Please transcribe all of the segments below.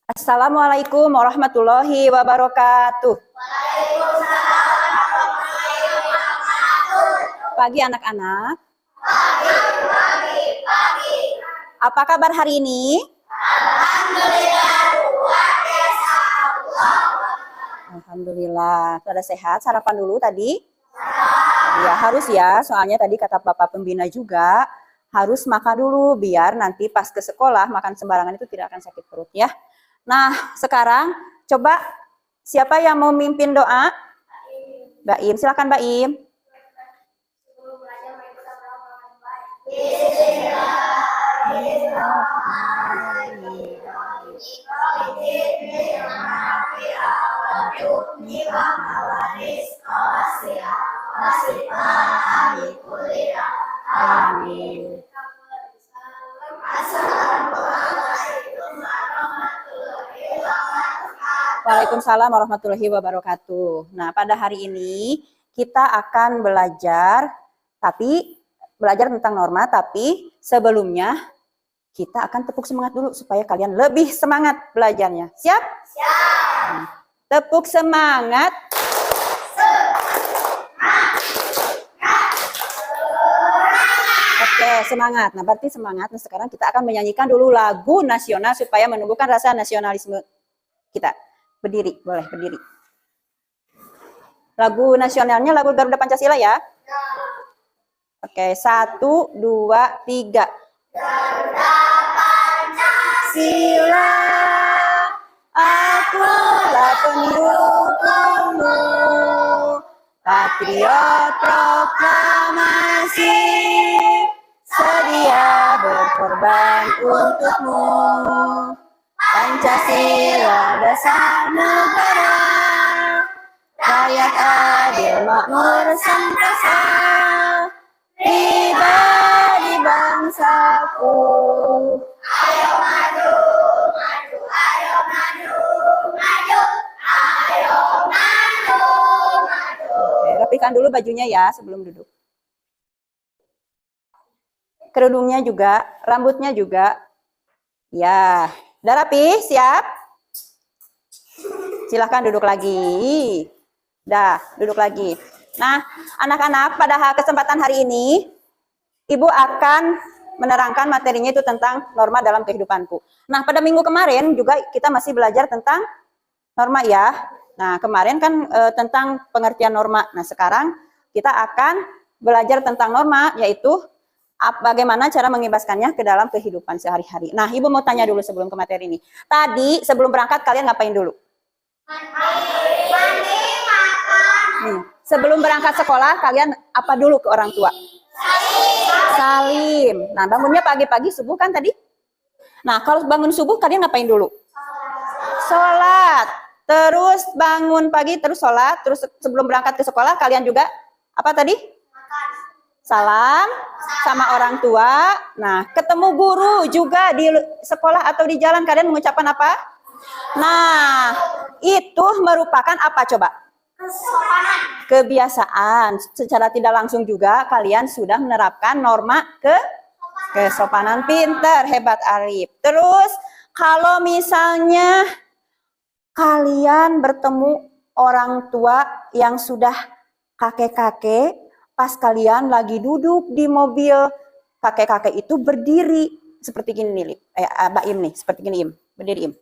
Assalamualaikum warahmatullahi wabarakatuh. Pagi anak-anak. Apa kabar hari ini? Alhamdulillah. Pada sehat? Sarapan dulu tadi? Ya harus ya, soalnya tadi kata Bapak Pembina juga harus makan dulu biar nanti pas ke sekolah makan sembarangan itu tidak akan sakit perut ya. Nah, sekarang coba siapa yang mau mimpin doa? Baim, silakan Baim. Amin. Waalaikumsalam warahmatullahi wabarakatuh. Nah, pada hari ini kita akan belajar tentang norma, tapi sebelumnya kita akan tepuk semangat dulu supaya kalian lebih semangat belajarnya. Siap? Siap. Tepuk semangat. Oke, semangat. Nah, berarti semangat. Nah, sekarang kita akan menyanyikan dulu lagu nasional supaya menumbuhkan rasa nasionalisme kita. Berdiri, boleh berdiri. Lagu nasionalnya lagu Garuda Pancasila ya. Oke, 1, 2, 3. Garuda Pancasila, akulah pendukungmu, patriot proklamasi, sedia berkorban untukmu. Pancasila dasar negara, rakyat adil makmur sentosa, pribadi bangsaku. Ayo maju, maju, ayo maju, maju, ayo maju, maju. Oke, rapikan dulu bajunya ya sebelum duduk. Kerudungnya juga, rambutnya juga. Ya, udah rapi, siap? Silahkan duduk lagi. Dah, duduk lagi. Nah, anak-anak, pada kesempatan hari ini, Ibu akan menerangkan materinya itu tentang norma dalam kehidupanku. Nah, pada minggu kemarin juga kita masih belajar tentang norma ya. Nah, kemarin kan tentang pengertian norma. Nah, sekarang kita akan belajar tentang norma, yaitu bagaimana cara mengibaskannya ke dalam kehidupan sehari-hari. Nah, Ibu mau tanya dulu sebelum ke materi ini. Tadi sebelum berangkat kalian ngapain dulu? Sebelum berangkat sekolah kalian apa dulu ke orang tua? Salim. Nah, bangunnya pagi-pagi subuh kan tadi? Nah, kalau bangun subuh kalian ngapain dulu? Sholat. Terus bangun pagi terus sholat. Terus sebelum berangkat ke sekolah kalian juga apa tadi? Salam sama orang tua. Nah, ketemu guru juga di sekolah atau di jalan kalian mengucapkan apa? Nah, itu merupakan apa coba? Kebiasaan. Secara tidak langsung juga kalian sudah menerapkan norma kesopanan. Pinter, hebat Arif. Terus kalau misalnya kalian bertemu orang tua yang sudah kakek-kakek, pas kalian lagi duduk di mobil, kakek-kakek itu berdiri seperti gini nih, Baim nih, seperti gini Im, berdiri Im.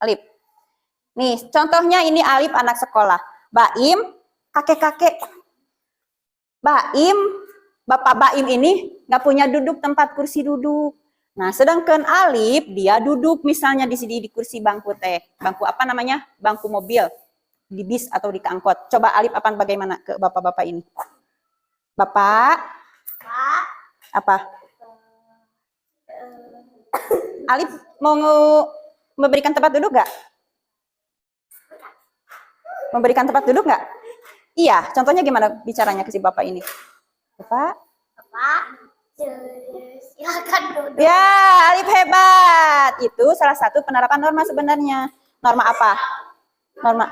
Alip. Nih, contohnya ini Alip anak sekolah. Baim, kakek-kakek. Baim, Bapak Baim ini nggak punya duduk tempat kursi duduk. Nah, sedangkan Alip dia duduk misalnya di sini di kursi bangku bangku apa namanya? Bangku mobil, di bis atau di angkot. Coba Alip bagaimana ke bapak-bapak ini? Bapak? Apa? Alip mau memberikan tempat duduk nggak? Memberikan tempat duduk nggak? Iya, contohnya gimana bicaranya ke si bapak ini? Bapak? Bapak, silakan duduk. Ya, Alip hebat. Itu salah satu penerapan norma sebenarnya. Norma apa? Norma.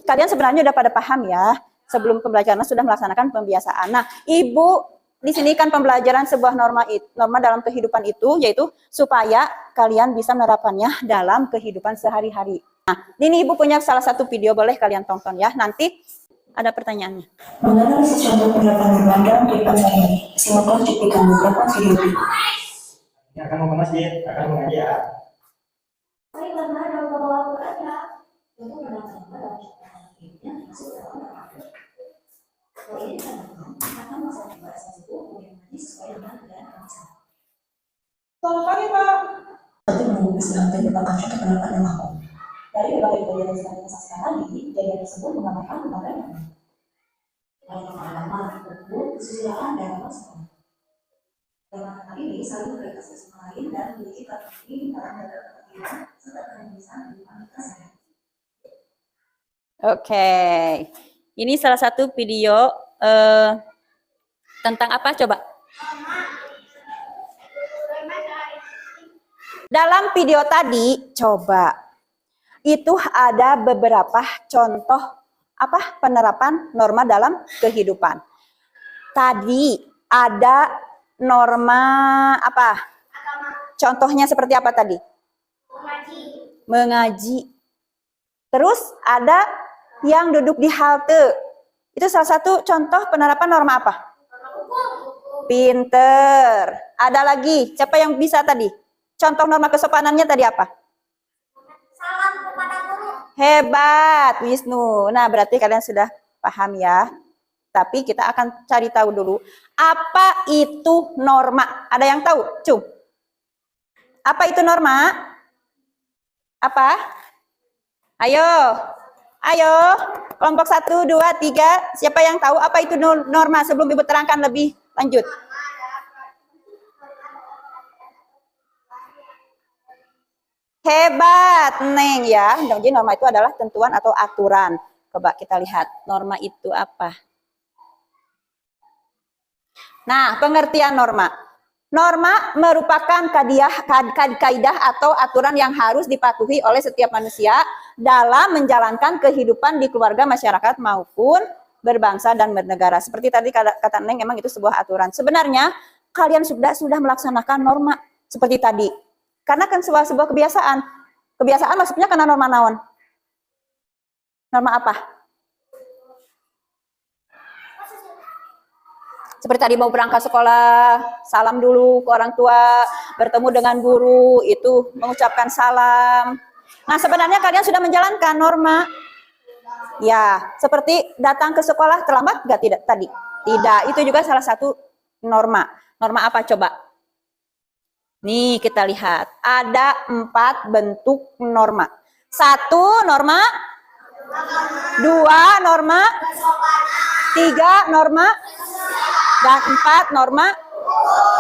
Kalian sebenarnya udah pada paham ya. Sebelum pembelajaran sudah melaksanakan pembiasaan. Nah, Ibu di sini kan pembelajaran sebuah norma dalam kehidupan itu, yaitu supaya kalian bisa menerapkannya dalam kehidupan sehari-hari. Nah, ini Ibu punya salah satu video, boleh kalian tonton ya. Nanti ada pertanyaannya. Mengenai sesuatu penerapan norma dalam kehidupan sehari-hari, silakan cuplikan beberapa video ini. Yang akan mau ke masjid, akan mengaji ya. Selamat pagi, Pak. Nanti menunggu istirahat merupakan contoh penerapan yang laku. Dari berbagai kejadian yang sedang disaksikan tadi, kejadian tersebut menggambarkan berbagai norma. Baik norma agama, hukum, kesusilaan, dan norma sekolah. Norma ini saling berkaitan satu sama lain dan memiliki strategi dalam menjaga ketertiban serta keharmonisan kehidupan kita sehari-hari. Oke, ini salah satu video tentang apa coba? Dalam video tadi, coba itu ada beberapa contoh apa penerapan norma dalam kehidupan. Tadi ada norma apa? Contohnya seperti apa tadi? Mengaji. Terus ada yang duduk di halte. Itu salah satu contoh penerapan norma apa? Pinter. Ada lagi. Siapa yang bisa tadi? Contoh norma kesopanannya tadi apa? Salam kepada guru. Hebat, Wisnu. Nah, berarti kalian sudah paham ya. Tapi kita akan cari tahu dulu. Apa itu norma? Ada yang tahu? Cum. Apa itu norma? Apa? Ayo. Ayo. Kelompok 1, 2, 3. Siapa yang tahu apa itu norma? Sebelum Ibu terangkan lebih lanjut. Hebat, Neng ya. Jadi norma itu adalah tentuan atau aturan. Coba kita lihat norma itu apa. Nah, pengertian norma. Norma merupakan kaidah atau aturan yang harus dipatuhi oleh setiap manusia dalam menjalankan kehidupan di keluarga, masyarakat maupun berbangsa dan bernegara. Seperti tadi kata Neng, memang itu sebuah aturan. Sebenarnya kalian sudah melaksanakan norma seperti tadi. Karena kan sebuah kebiasaan. Kebiasaan maksudnya karena norma naon? Norma apa? Seperti tadi mau berangkat sekolah, salam dulu ke orang tua, bertemu dengan guru, itu mengucapkan salam. Nah, sebenarnya kalian sudah menjalankan norma. Ya, seperti datang ke sekolah terlambat nggak tidak tadi? Tidak, itu juga salah satu norma. Norma apa coba? Nih kita lihat, ada 4 bentuk norma. 1 norma, 2 norma, 3 norma, dan 4 norma.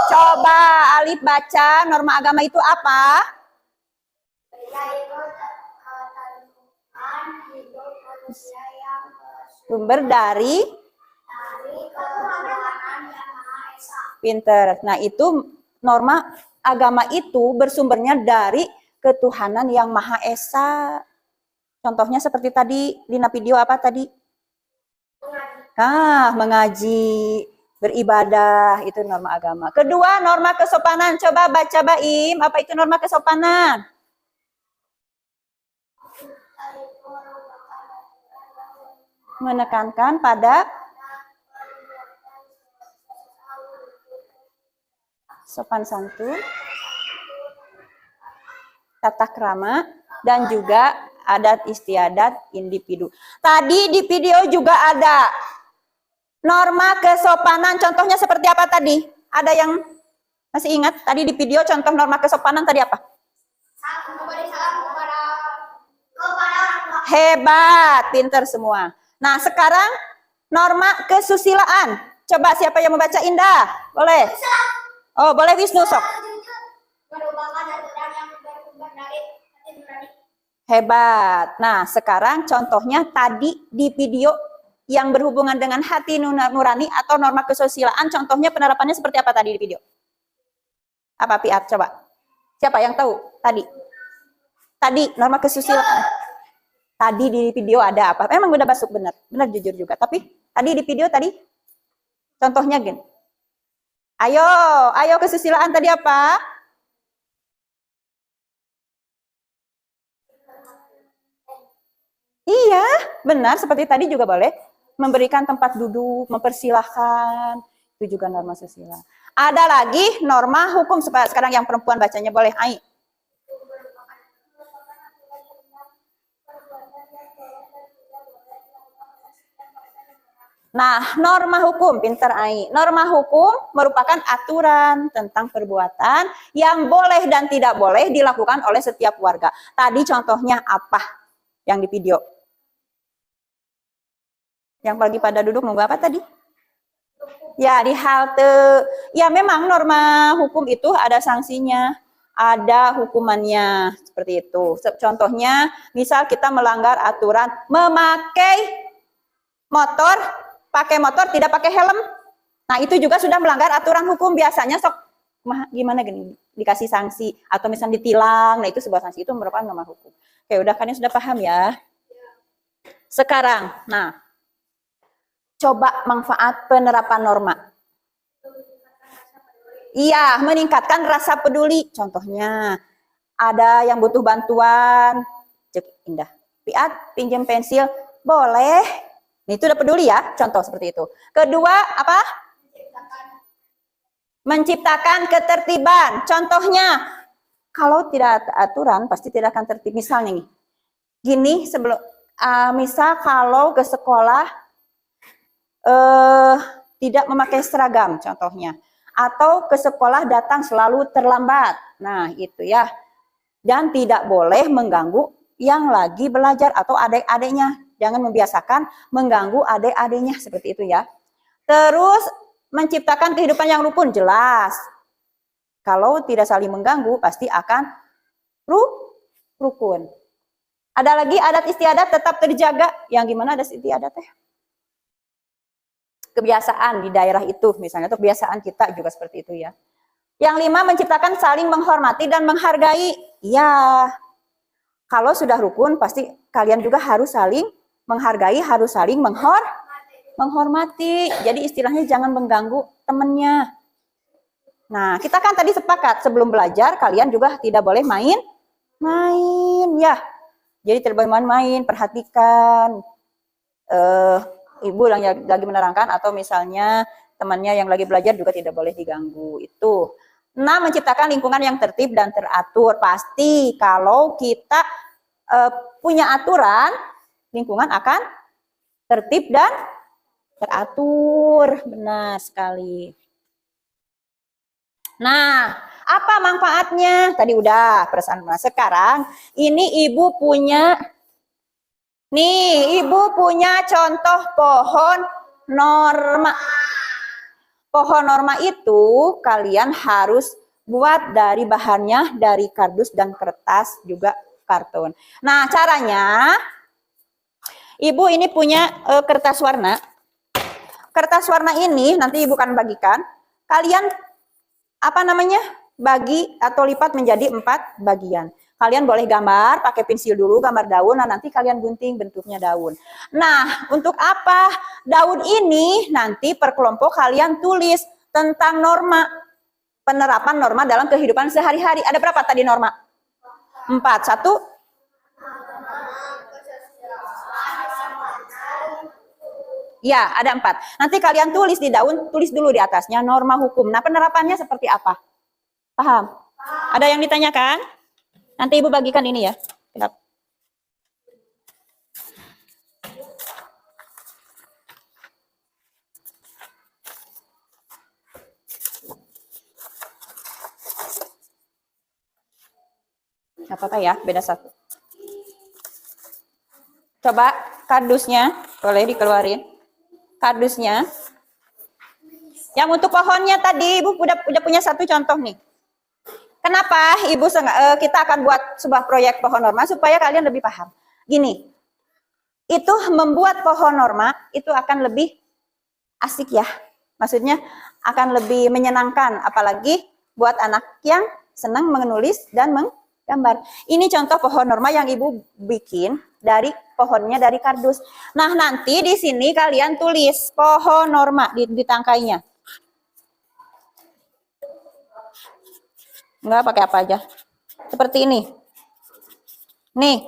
Coba Alif baca norma agama itu apa? Sumber dari pinter. Nah itu norma agama itu bersumbernya dari ketuhanan yang Maha Esa. Contohnya seperti tadi, di video apa tadi? Mengaji, beribadah, itu norma agama. Kedua, norma kesopanan. Coba baca Baim, apa itu norma kesopanan? Menekankan pada sopan santun, tata krama, dan juga adat istiadat individu. Tadi di video juga ada norma kesopanan. Contohnya seperti apa tadi? Ada yang masih ingat? Tadi di video contoh norma kesopanan tadi apa? Hebat, pinter semua. Nah, sekarang norma kesusilaan. Coba siapa yang membaca Indah? Boleh? Oh, boleh Wisnu sok. Hebat. Nah, sekarang contohnya tadi di video yang berhubungan dengan hati nurani atau norma kesusilaan, contohnya penerapannya seperti apa tadi di video? Apa Piat? Coba. Siapa yang tahu tadi? Tadi norma kesusilaan. Tadi di video ada apa? Memang udah masuk benar. Benar jujur juga. Tapi tadi di video tadi contohnya gini. Ayo, ayo kesusilaan tadi apa? Iya, benar. Seperti tadi juga boleh memberikan tempat duduk, mempersilahkan. Itu juga norma susila. Ada lagi norma hukum. Sekarang yang perempuan bacanya boleh. Ai. Nah, norma hukum, pinter Ai. Norma hukum merupakan aturan tentang perbuatan yang boleh dan tidak boleh dilakukan oleh setiap warga. Tadi contohnya apa yang di video? Yang pagi pada duduk nunggu apa tadi? Ya, di halte. Ya, memang norma hukum itu ada sanksinya, ada hukumannya, seperti itu. Contohnya, misal kita melanggar aturan memakai motor, pakai motor tidak pakai helm. Nah, itu juga sudah melanggar aturan hukum. Biasanya sok gimana gini, dikasih sanksi atau misalnya ditilang. Nah, itu sebuah sanksi, itu merupakan norma hukum. Oke, udah kalian sudah paham ya? Sekarang, nah, coba manfaat penerapan norma. Iya, meningkatkan rasa peduli. Contohnya, ada yang butuh bantuan, cek indah. Piat, pinjam pensil, boleh. Ini itu udah peduli ya, contoh seperti itu. Kedua, apa? Menciptakan ketertiban. Contohnya, kalau tidak ada aturan, pasti tidak akan tertib. Misalnya nih, gini sebelum, misal kalau ke sekolah, tidak memakai seragam contohnya, atau ke sekolah datang selalu terlambat. Nah, itu ya. Dan tidak boleh mengganggu yang lagi belajar atau adik-adiknya. Jangan membiasakan mengganggu adik-adiknya seperti itu ya. Terus menciptakan kehidupan yang rukun, jelas. Kalau tidak saling mengganggu pasti akan rukun. Ada lagi adat istiadat tetap terjaga. Yang gimana adat istiadat teh? Kebiasaan di daerah itu misalnya, atau kebiasaan kita juga seperti itu ya. Yang 5, menciptakan saling menghormati dan menghargai. Ya, kalau sudah rukun pasti kalian juga harus saling menghargai, harus saling menghormati. Jadi istilahnya jangan mengganggu temannya. Nah, kita kan tadi sepakat sebelum belajar kalian juga tidak boleh main ya. Jadi tidak boleh main, perhatikan. Ibu yang lagi menerangkan atau misalnya temannya yang lagi belajar juga tidak boleh diganggu. Itu. Nah, menciptakan lingkungan yang tertib dan teratur. Pasti kalau kita punya aturan, lingkungan akan tertib dan teratur. Benar sekali. Nah, apa manfaatnya? Tadi udah perasaan. Sekarang ini ibu punya contoh pohon norma. Pohon norma itu kalian harus buat dari bahannya dari kardus dan kertas juga karton. Nah, caranya ibu ini punya kertas warna. Kertas warna ini nanti ibu akan bagikan. Kalian bagi atau lipat menjadi 4 bagian. Kalian boleh gambar, pakai pensil dulu, gambar daun, nah nanti kalian gunting bentuknya daun. Nah, untuk apa? Daun ini nanti per kelompok kalian tulis tentang norma, penerapan norma dalam kehidupan sehari-hari. Ada berapa tadi norma? 4. 1. Ya, ada 4. Nanti kalian tulis di daun, tulis dulu di atasnya norma hukum. Nah, penerapannya seperti apa? Paham? Ada yang ditanyakan? Nanti ibu bagikan ini ya. Kenapa? Gak apa-apa ya, beda 1. Coba kardusnya, boleh dikeluarin. Kardusnya. Yang untuk pohonnya tadi ibu udah punya 1 contoh nih. Kenapa ibu kita akan buat sebuah proyek pohon norma supaya kalian lebih paham. Gini, itu membuat pohon norma itu akan lebih asik ya. Maksudnya akan lebih menyenangkan, apalagi buat anak yang senang menulis dan menggambar. Ini contoh pohon norma yang ibu bikin dari pohonnya dari kardus. Nah, nanti di sini kalian tulis pohon norma di tangkainya. Enggak, pakai apa aja. Seperti ini. Nih.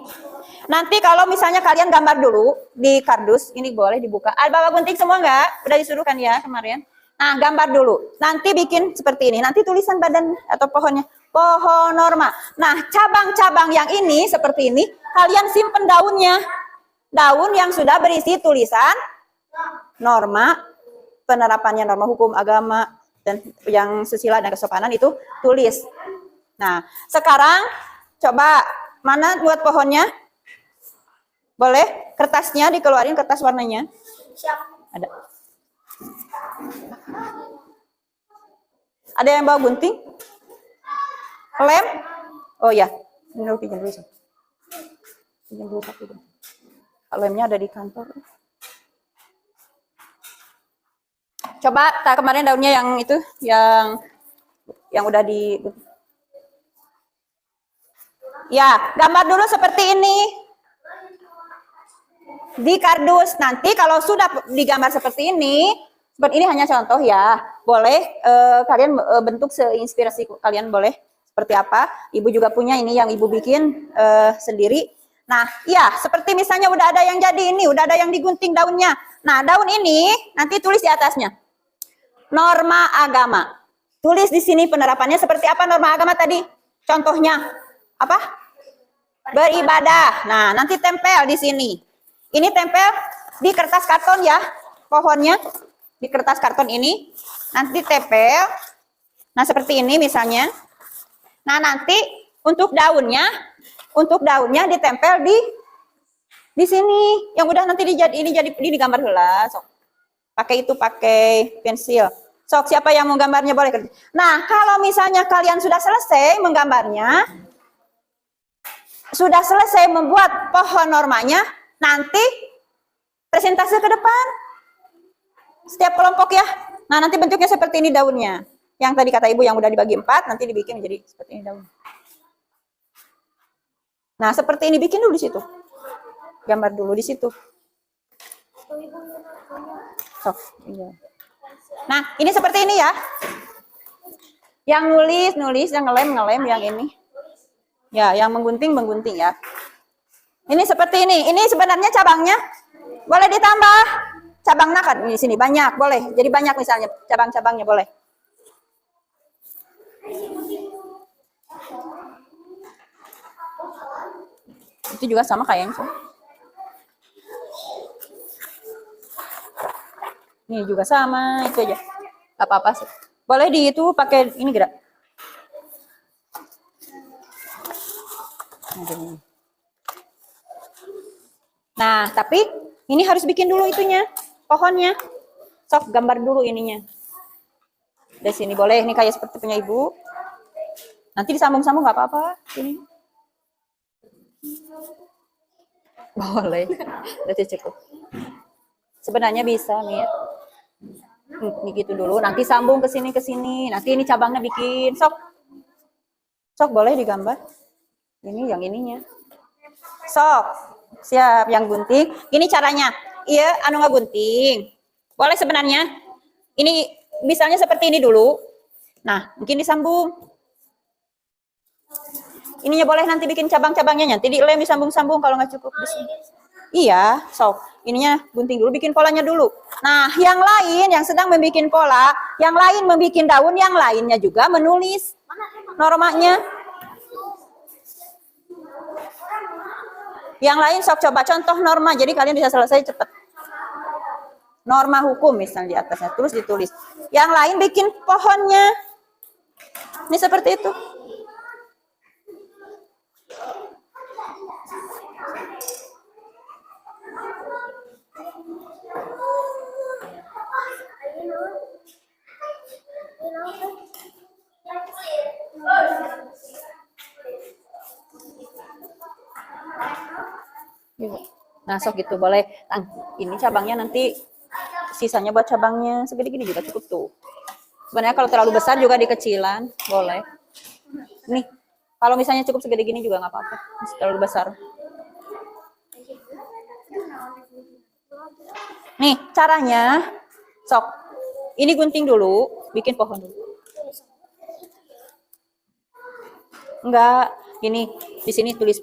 Nanti kalau misalnya kalian gambar dulu di kardus, ini boleh dibuka. Bapak gunting semua enggak? Udah disuruh kan ya kemarin? Nah, gambar dulu. Nanti bikin seperti ini. Nanti tulisan badan atau pohonnya. Pohon norma. Nah, cabang-cabang yang ini seperti ini, kalian simpen daunnya. Daun yang sudah berisi tulisan norma, penerapannya norma hukum agama, dan yang susila dan kesopanan itu tulis. Nah, sekarang coba mana buat pohonnya? Boleh kertasnya dikeluarin, kertas warnanya. Ada. Ada yang bawa gunting? Lem? Oh ya, ini dulu pinjam dulu sih. Pinjam dulu satu dulu. Lemnya ada di kantor. Coba kemarin daunnya yang itu, yang udah di. Ya, gambar dulu seperti ini. Di kardus. Nanti kalau sudah digambar seperti ini hanya contoh ya. Boleh kalian bentuk seinspirasi kalian, boleh seperti apa. Ibu juga punya ini yang ibu bikin sendiri. Nah, ya seperti misalnya udah ada yang jadi ini, udah ada yang digunting daunnya. Nah, daun ini nanti tulis di atasnya. Norma agama. Tulis di sini penerapannya seperti apa norma agama tadi. Contohnya apa? Beribadah. Nah, nanti tempel di sini. Ini tempel di kertas karton ya, pohonnya di kertas karton ini. Nanti tempel. Nah, seperti ini misalnya. Nah, nanti untuk daunnya ditempel di sini. Yang udah nanti ini digambar heula. Sok. Pakai pensil. Sok, siapa yang mau gambarnya boleh. Nah, kalau misalnya kalian sudah selesai menggambarnya, sudah selesai membuat pohon normanya, nanti presentase ke depan. Setiap kelompok ya. Nah, nanti bentuknya seperti ini daunnya. Yang tadi kata ibu yang udah dibagi 4, nanti dibikin menjadi seperti ini daun. Nah, seperti ini bikin dulu di situ. Gambar dulu di situ. So, iya. Nah, ini seperti ini ya. Yang nulis, yang ngelem yang ini. Ya, yang menggunting ya. Ini seperti ini. Ini sebenarnya cabangnya boleh ditambah. Cabangnya kan di sini banyak, boleh. Jadi banyak misalnya cabang-cabangnya boleh. Itu juga sama kayak yang itu. Ini juga sama, itu aja. Gak apa-apa sih. Boleh di itu pakai ini gerak. Nah, tapi ini harus bikin dulu itunya, pohonnya. Sok, gambar dulu ininya. Dari sini boleh, ini kayak seperti punya ibu. Nanti disambung-sambung nggak apa-apa. Ini. Boleh, udah cukup. Sebenarnya bisa, Mir. Ini gitu dulu, nanti sambung ke sini. Nanti ini cabangnya bikin. Sok. Sok, boleh digambar. Ini yang ininya. Sok. Siap, yang gunting. Ini caranya. Iya, anu nggak gunting. Boleh sebenarnya. Ini misalnya seperti ini dulu. Nah, mungkin disambung. Ininya boleh nanti bikin cabang-cabangnya. Nanti dilem disambung-sambung kalau nggak cukup di sini. Iya, sok. Ininya gunting dulu, bikin polanya dulu. Nah, yang lain yang sedang membuat pola, yang lain membuat daun, yang lainnya juga menulis normanya. Yang lain sok coba contoh norma, jadi kalian bisa selesai cepat. Norma hukum misalnya di atasnya, terus ditulis. Yang lain bikin pohonnya. Ini seperti itu. Nah, sok gitu boleh. Ini cabangnya nanti sisanya buat cabangnya segede gini juga cukup tuh. Sebenarnya kalau terlalu besar juga dikecilan, boleh. Nih, kalau misalnya cukup segede gini juga nggak apa-apa. Terlalu besar. Nih, caranya sok. Ini gunting dulu, bikin pohon dulu. Enggak, ini di sini tulis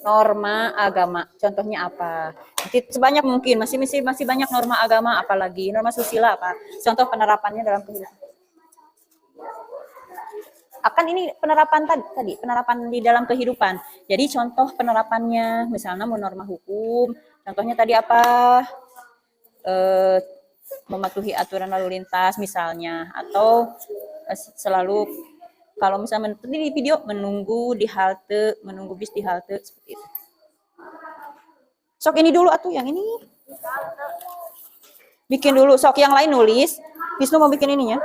norma agama. Contohnya apa? Nanti sebanyak mungkin masih banyak norma agama, apalagi norma susila apa? Contoh penerapannya dalam kehidupan. Akan ini penerapan tadi penerapan di dalam kehidupan. Jadi contoh penerapannya, misalnya mau norma hukum, contohnya tadi apa? Mematuhi aturan lalu lintas misalnya, atau selalu kalau misalnya di video menunggu bis di halte seperti itu. Sok ini dulu atuh yang ini. Bikin dulu, sok yang lain nulis. Wisnu mau bikin ininya.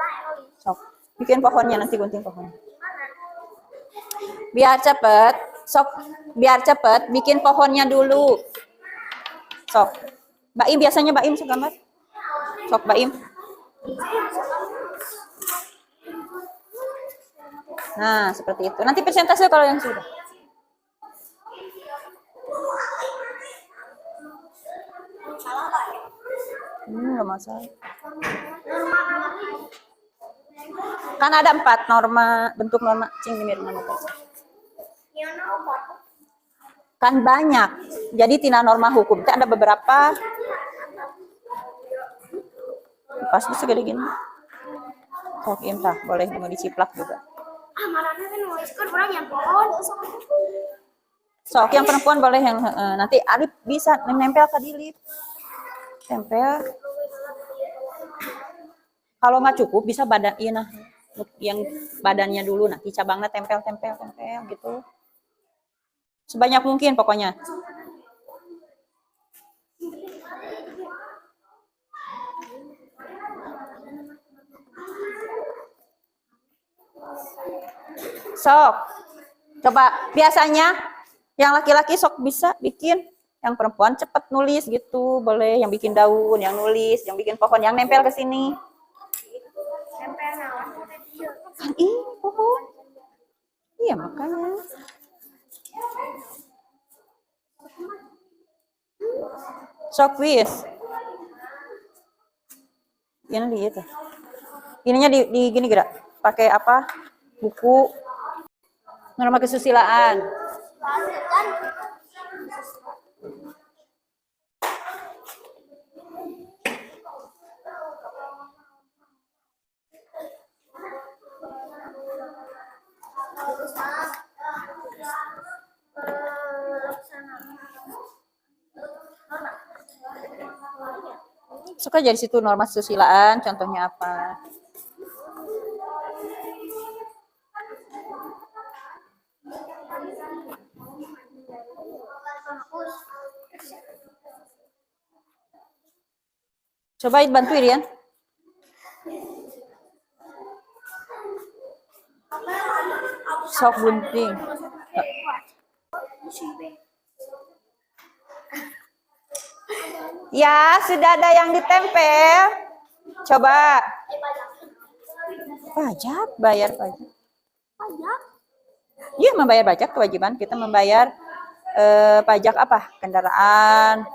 Sok, bikin pohonnya nanti gunting pohon. Biar cepet, bikin pohonnya dulu. Sok. Baim biasanya Baim sok gambar. Sok Baim. Nah, seperti itu. Nanti persentase kalau yang sudah. Nggak masalah. Kan ada 4 norma, bentuk norma. Cing ini mana kan banyak. Jadi tina norma hukum itu ada beberapa. Pas bisa gede gini. Sok intah, boleh mau diciplak juga. Sok yang perempuan boleh yang nanti Alif bisa nempel ke dilip. Tempel. Kalau nggak cukup bisa badan nah yang badannya dulu nanti cabangnya tempel gitu. Sebanyak mungkin pokoknya. Sok. Coba biasanya yang laki-laki sok bisa bikin, yang perempuan cepet nulis gitu, boleh yang bikin daun, yang nulis, yang bikin pohon, yang nempel ke sini. Kan ini pohon. Iya makanya. Sok wis. Ini di itu. Ininya di gini gerak. Pakai apa? Buku norma kesusilaan. Suka jadi situ norma kesusilaan, contohnya apa? Coba bantu Irian. Sok gunting. Ya, sudah ada yang ditempel. Coba. Pajak, bayar pajak. Pajak? Iya, membayar pajak kewajiban kita membayar pajak apa? Kendaraan.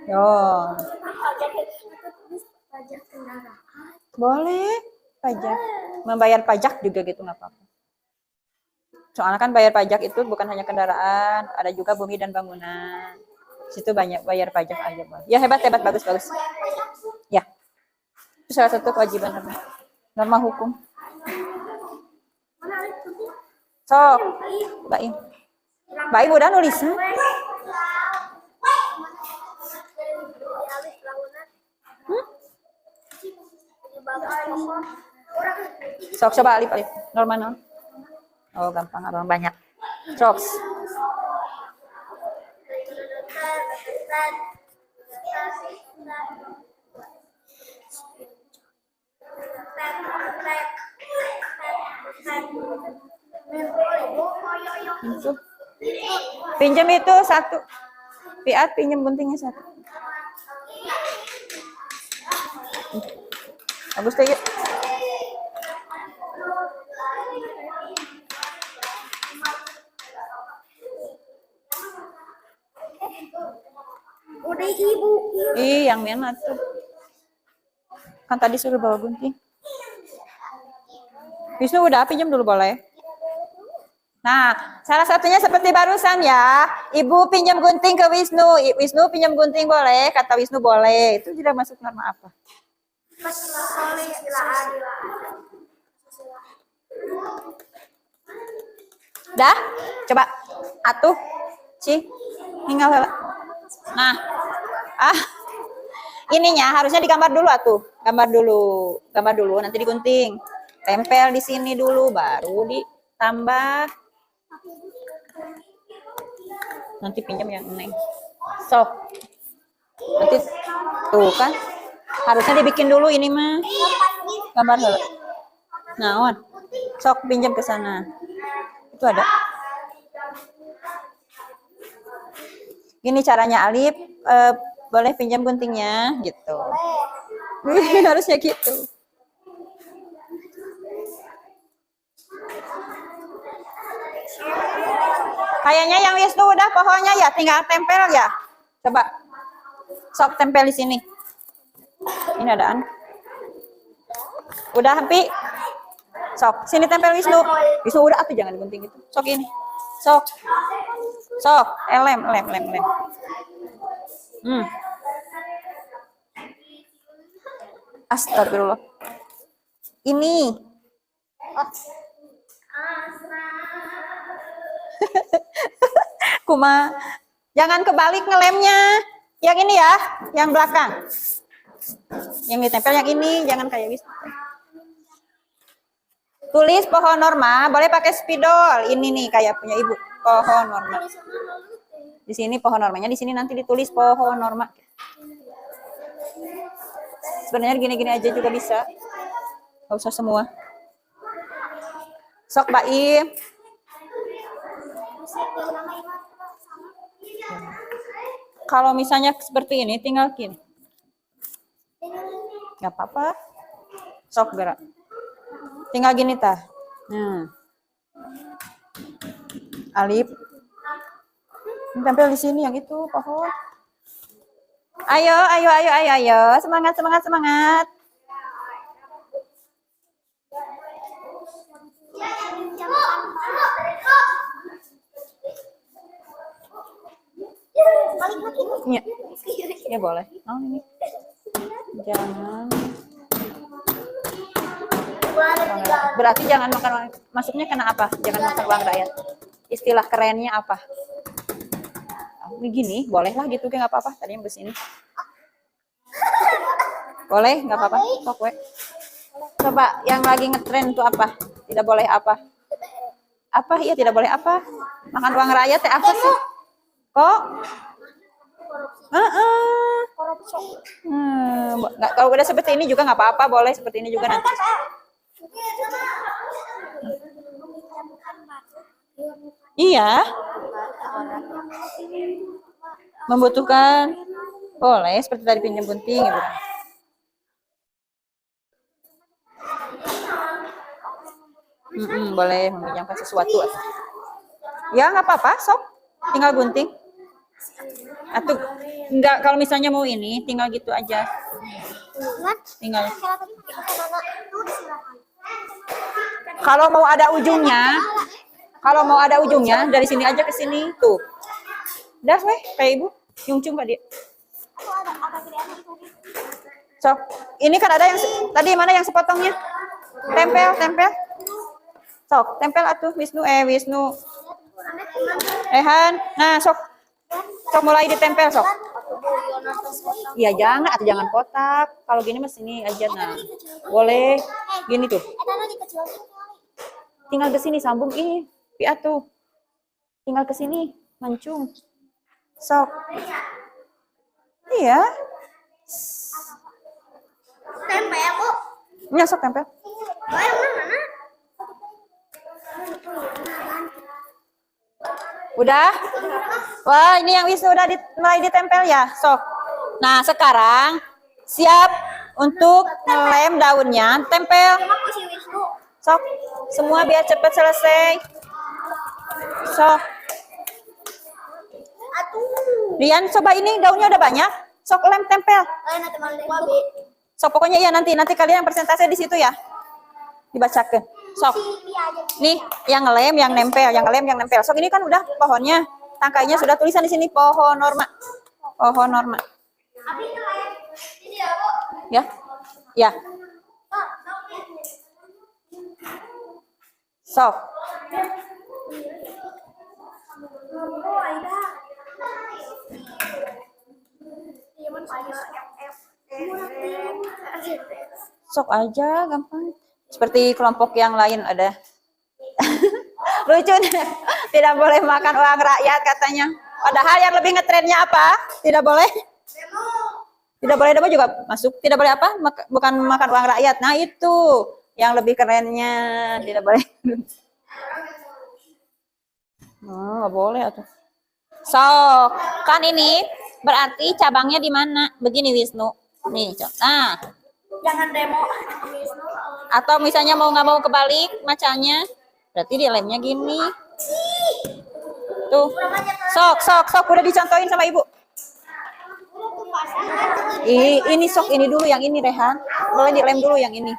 Yo. Pajak kendaraan. Boleh pajak. Membayar pajak juga gitu nggak apa-apa. Soalnya kan bayar pajak itu bukan hanya kendaraan, ada juga bumi dan bangunan. Situ banyak bayar pajak aja, Bang. Ya hebat, bagus. Ya. Itu salah satu kewajiban norma hukum. Sok, Baim. Baim udah nulisnya. Sok coba Alif. Norma non. Oh, gampang, abang banyak. Sok. Itu. Pinjam itu 1. Piat pinjam guntingnya 1. Bagus deh yuk. Udah ibu. Yang mana tuh? Kan tadi suruh bawa gunting. Wisnu udah pinjam dulu boleh. Nah, salah satunya seperti barusan ya. Ibu pinjam gunting ke Wisnu. Wisnu pinjam gunting boleh, kata Wisnu boleh. Itu tidak masuk norma apa? Dah? Coba. Atuh. Ci. Tinggal. Nah. Ininya harusnya digambar dulu atuh. Gambar dulu, nanti digunting. Tempel di sini dulu, baru ditambah. Nanti pinjam yang Neng. Sok. Nanti tuh kan. Harusnya dibikin dulu ini mah. Gambar dulu. Nah, sok pinjam ke sana. Itu ada. Gini caranya Alif, boleh pinjam guntingnya gitu. Harusnya gitu. Kayaknya yang Wisnu udah pohonnya ya, tinggal tempel ya. Coba. Sok tempel di sini. Ini adaan. Udah, Hampi? Sok, sini tempel Wisnu. Wisnu udah, atuh jangan digunting gitu. Sok ini. Sok. Sok, lem. Astagfirullah. Ini. Kuma. Jangan kebalik ngelemnya. Yang ini ya, yang belakang. Yang ditempel yang ini, jangan kayak gitu. Tulis pohon norma, boleh pakai spidol. Ini nih kayak punya ibu, pohon norma. Di sini pohon normanya, di sini nanti ditulis pohon norma. Sebenarnya gini-gini aja juga bisa. Gak usah semua. Sok Baim. Kalau misalnya seperti ini, tinggal gini. Gak apa-apa. Sok gerak. Tinggal gini tah. Alif. Tempel di sini yang itu pohon. Ayo. Semangat. Ya boleh. Oh, ini. Jangan. Berarti jangan makan uang. Maksudnya kena apa? Jangan makan uang rakyat. Istilah kerennya apa? Begini, boleh lah gitu, nggak apa-apa. Tadi yang kesini. Boleh, nggak apa-apa. Sok we. Coba yang lagi ngetren itu apa? Tidak boleh apa? Apa? Iya tidak boleh apa? Makan uang rakyat teh apa sih? Kok? Nggak, kalau udah seperti ini juga nggak apa-apa, boleh seperti ini juga nanti. Iya. Membutuhkan. Boleh seperti tadi pinjam gunting gitu. Boleh meminjamkan sesuatu. Ya nggak apa-apa, sok. Tinggal gunting. Atau enggak, kalau misalnya mau ini tinggal gitu aja. Tinggal. Kalau mau ada ujungnya, dari sini aja ke sini tuh. Udah weh, kayak ibu nyungcung Pak dia. Sok, ini kan ada yang tadi mana yang sepotongnya? Tempel. Sok, tempel atuh Wisnu. Han. Nah, sok mulai ditempel sok. Iya jangan kotak. Kalau gini mas ini aja nah. Boleh gini tuh. Tinggal ke sini sambung ini. Piat tuh. Tinggal ke sini mancung. Sok. Iya. Tempel, Bu. Iya, sok tempel. Udah? Wah, ini yang Wisnu udah mulai ditempel ya, sok. Nah, sekarang siap untuk ngelem daunnya, tempel. Sok, semua biar cepat selesai. Sok. Rian, coba ini daunnya udah banyak. Sok lem tempel. Sok pokoknya iya nanti kalian yang persentase di situ ya. Dibacakan. Sok. Nih, yang ngelem, yang nempel, yang ngelem, yang nempel. Sok ini kan udah pohonnya, tangkainya sudah tulisan di sini pohon norma. Pohon norma. Ya. Ya. Sok. Sok aja, gampang. Seperti kelompok yang lain ada. Lucu deh. Tidak boleh makan uang rakyat katanya. Padahal yang lebih ngetrennya apa? Tidak boleh. Tidak boleh demo juga masuk. Tidak boleh apa? Bukan makan uang rakyat. Nah itu yang lebih kerennya. Tidak boleh. Oh, nggak boleh atau. So, kan ini berarti cabangnya di mana? Begini Wisnu. Nih, nah. Jangan demo. Atau misalnya mau nggak mau kebalik macanya, berarti di lemnya gini. Tuh, sok, udah dicontohin sama ibu. Ini sok, ini dulu yang ini Rehan. Boleh dilem dulu yang ini.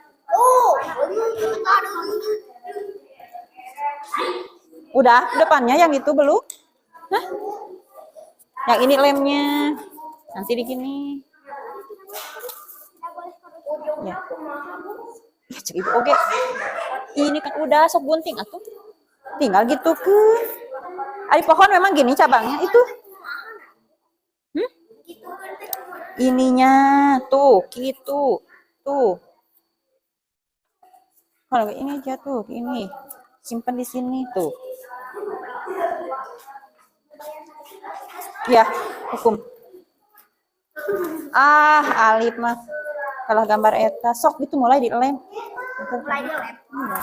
Udah, depannya yang itu belum? Hah? Yang ini lemnya. Nanti di gini. Ya. Cek ibu oke. Ini kan udah sok gunting atuh. Tinggal gitu ke. Ada pohon memang gini cabangnya itu. Ininya tuh, gitu. Tuh. Kalau ini aja tuh, ini. Simpan di sini tuh. Ya, hukum. Alif mah. Kalau gambar eta sok itu mulai dilem. Mulai dilem. Iya.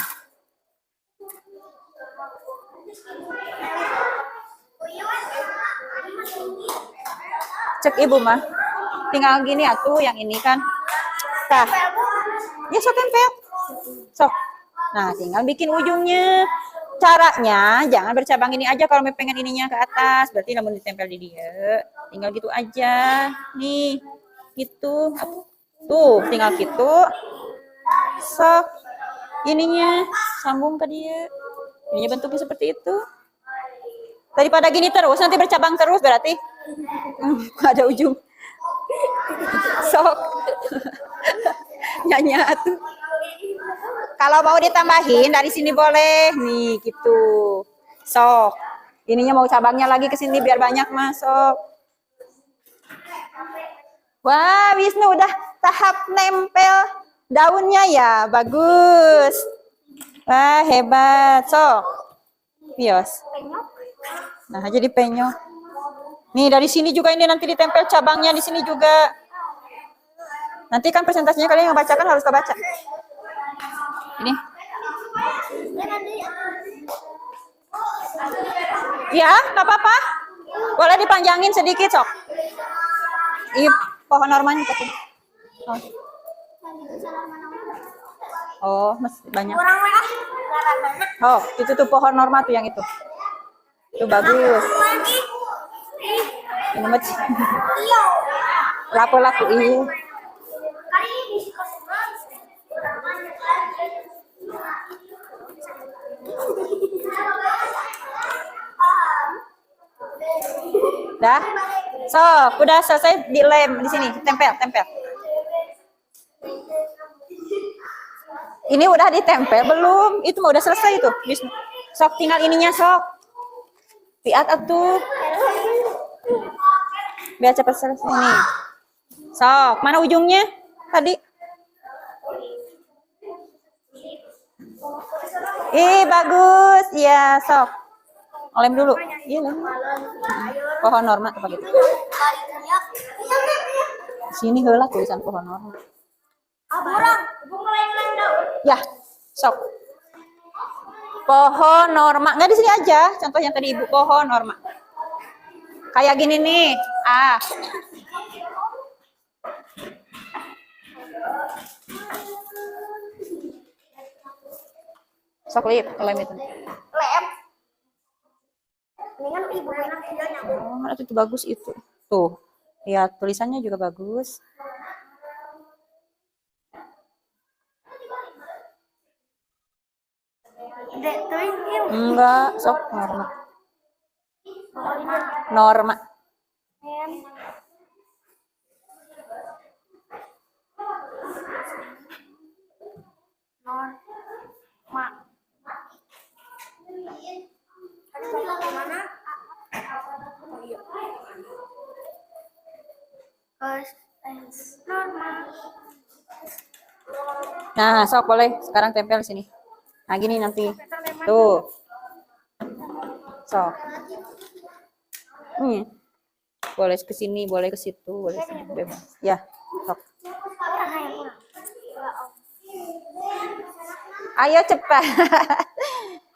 Cek ibu mah. Tinggal gini atuh yang ini kan. Tah. Ya sok tempel. Sok. Nah, tinggal bikin ujungnya. Caranya jangan bercabang ini aja kalau pengen ininya ke atas. Berarti namun ditempel di dia. Tinggal gitu aja. Nih. Gitu. Tuh, tinggal gitu. Sok. Ininya sambung ke dia. Ininya bentuknya seperti itu. Daripada gini terus, nanti bercabang terus berarti ada ujung. Sok. Nyanyi tuh. Kalau mau ditambahin dari sini boleh. Nih gitu. Sok. Ininya mau cabangnya lagi ke sini biar banyak masuk. Wah, Wisnu udah tahap nempel daunnya ya. Bagus. Wah, hebat. Sok. Pios. Nah, jadi penyok. Nih, dari sini juga ini nanti ditempel cabangnya di sini juga. Nanti kan presentasinya kalian yang bacakan harus kebaca. Ini. Ya, nggak apa-apa. Boleh dipanjangin sedikit, sok. Pohon normanya tuh. Oh, masih banyak. Oh, itu tuh pohon norma tuh yang itu. Itu bagus. Ini mah lapu-lapu ini. Dah. So, udah selesai dilem di sini, tempel. Ini udah ditempel belum? Itu mah udah selesai itu. Sok tinggal ininya sok. Lihat atuh. Biar cepat selesai nih. Sok, mana ujungnya tadi? Bagus. Iya, sok. Lem dulu. Iya, lem. Pohon norma apa gitu. Sini heula tulisan pohon norma. Ya, sok. Pohon norma. Nggak di sini aja. Contoh yang tadi ibu pohon norma. Kayak gini nih. Sok lip, lem itu. Lem. Mendingan ibu enak videonya. Oh, itu bagus itu. Tuh. Lihat tulisannya juga bagus. Dek, tuing il. Enggak, sok Norma. Norma. Norma. N. Norma. Tadi bilang mana? Oh iya. Norma. Nah, sok boleh. Sekarang tempel di sini. Nah, gini nanti. Tuh. Sok. Boleh ke sini, boleh ke situ, boleh ke sini, bebas. Ya, sok. Ayo cepat.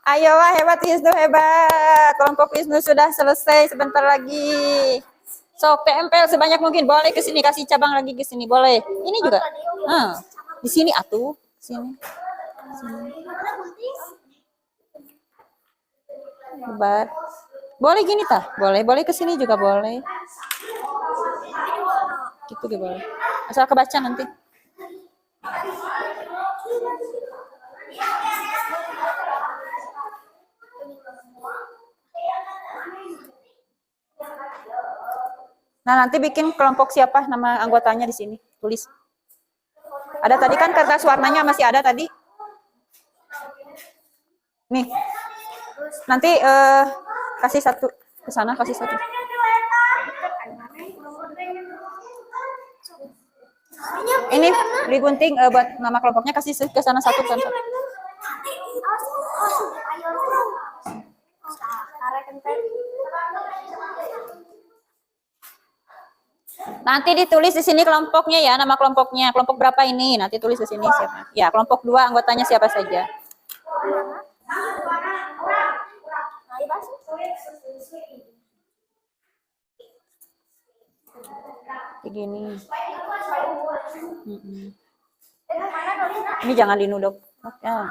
Ayo wah, hebat Wisnu, hebat. Kelompok Wisnu sudah selesai sebentar lagi. Sok tempel sebanyak mungkin. Boleh ke sini, kasih cabang lagi ke sini, boleh. Ini juga. Di sini atuh, sini. Hebat. Boleh gini tah? Boleh, boleh ke sini juga boleh. Gitu juga boleh. Asal kebaca nanti. Nah, nanti bikin kelompok siapa nama anggotanya di sini. Tulis. Ada tadi kan kertas warnanya masih ada tadi. Nih. Nanti kasih satu ke sana, kasih satu. Ini digunting buat nama kelompoknya, kasih ke sana satu kan. Nanti ditulis di sini kelompoknya ya, nama kelompoknya. Kelompok berapa ini? Nanti tulis di sini siapa. Ya, kelompok 2 anggotanya siapa saja. Begini. Ini jangan dinuduk. Ya.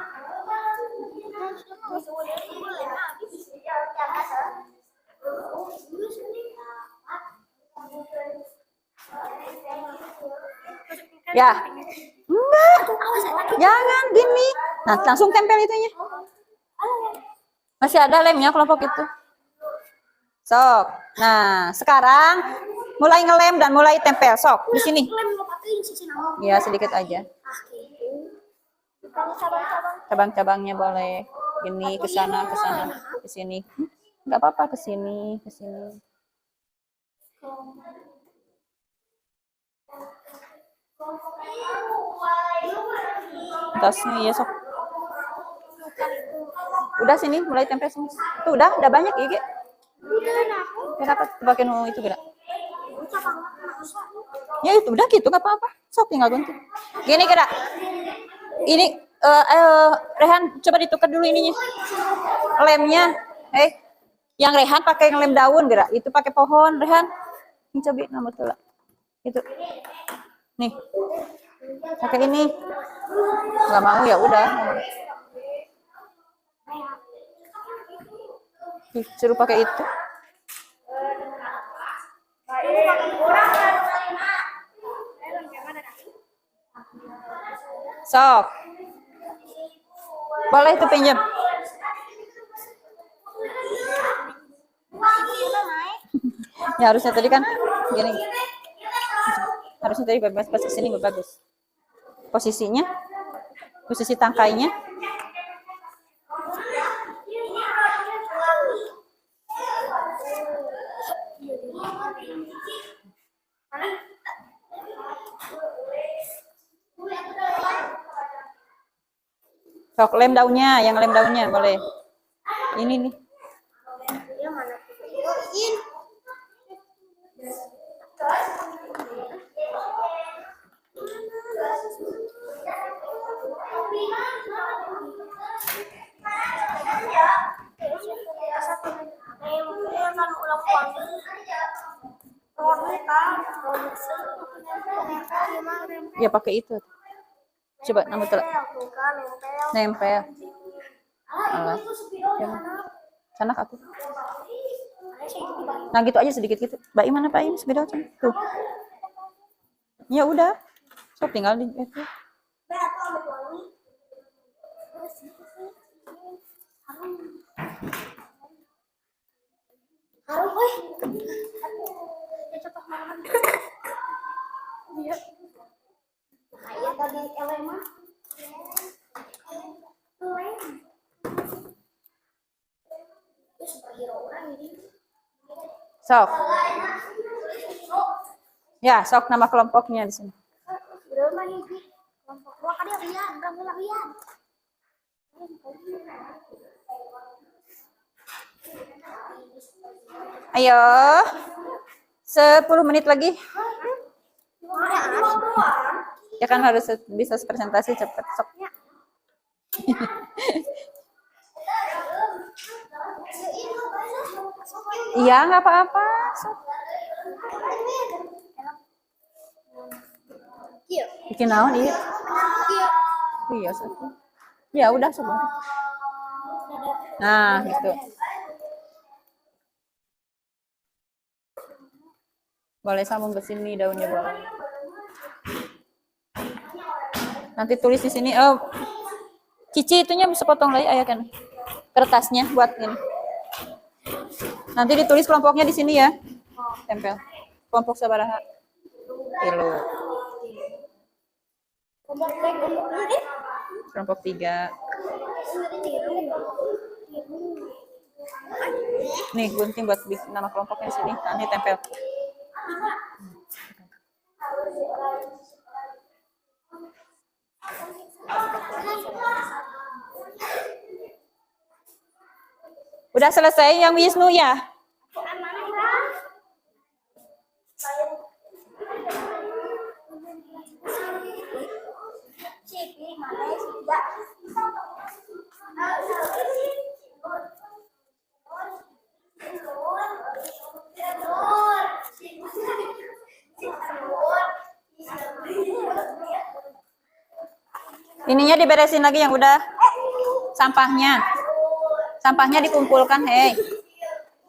Ya. Enggak. Jangan gini. Nah, langsung tempel itunya. Masih ada lemnya kelompok itu. Sok. Nah, sekarang mulai ngelem dan mulai tempel. Sok, di sini. Ya, sedikit aja. Cabang-cabangnya boleh. Ini ke sana, ke sini. Enggak apa-apa ke sini, ke sini. Tasnya ya sok. Udah sini, mulai tempel sini. Tuh udah banyak ya, kenapa pakai itu kira? Ya itu udah gitu, nggak apa-apa. Sok tinggal gunting. Gini kira. Ini Rehan coba ditukar dulu ininya. Lemnya. Yang Rehan pakai lem daun kira. Itu pakai pohon Rehan. Ini coba nomor tuh. Itu. Nih. Pakai ini. Nggak mau ya udah. Suruh pakai itu. Sok. Boleh itu pinjam. Ya harusnya tadi kan gini. Harusnya tadi bebas pas sini bagus. Posisinya, posisi tangkainya. Sok lem daunnya, yang lem daunnya boleh. Ini nih. Ya pakai itu. Coba nomor telah. Nempel. Alah. Sana aku. Nah gitu aja sedikit gitu. Mbak mana Pak ini sepeda tuh. Ya udah. So tinggal di itu. Harum, weh. Ya coba makan. Iya. Kayak tadi elema. Elem. Itu superhero orang ini. Sok. Ya, sok nama kelompoknya di sini. Berapa ini? Kelompok dua kali Rian, kamu Rian. Ayo. 10 menit lagi. Ya kan harus bisa presentasi cepet. Sok. Iya, nggak apa-apa. Sok. Bikin naon iya? Iya, satu. Ya udah coba. Nah, gitu. Boleh sambung ke sini daunnya boleh. Nanti tulis di sini. Oh, Cici itunya bisa potong lagi ayah kan? Kertasnya buat ini. Nanti ditulis kelompoknya di sini ya. Tempel. Kelompok sabaraha? Kilo. Kelompok 3. Nih, gunting buat bikin nama kelompoknya di sini. Nanti tempel. Udah selesai yang Wisnu ya? Ininya diberesin lagi yang udah. Sampahnya. Sampahnya dikumpulkan, hei.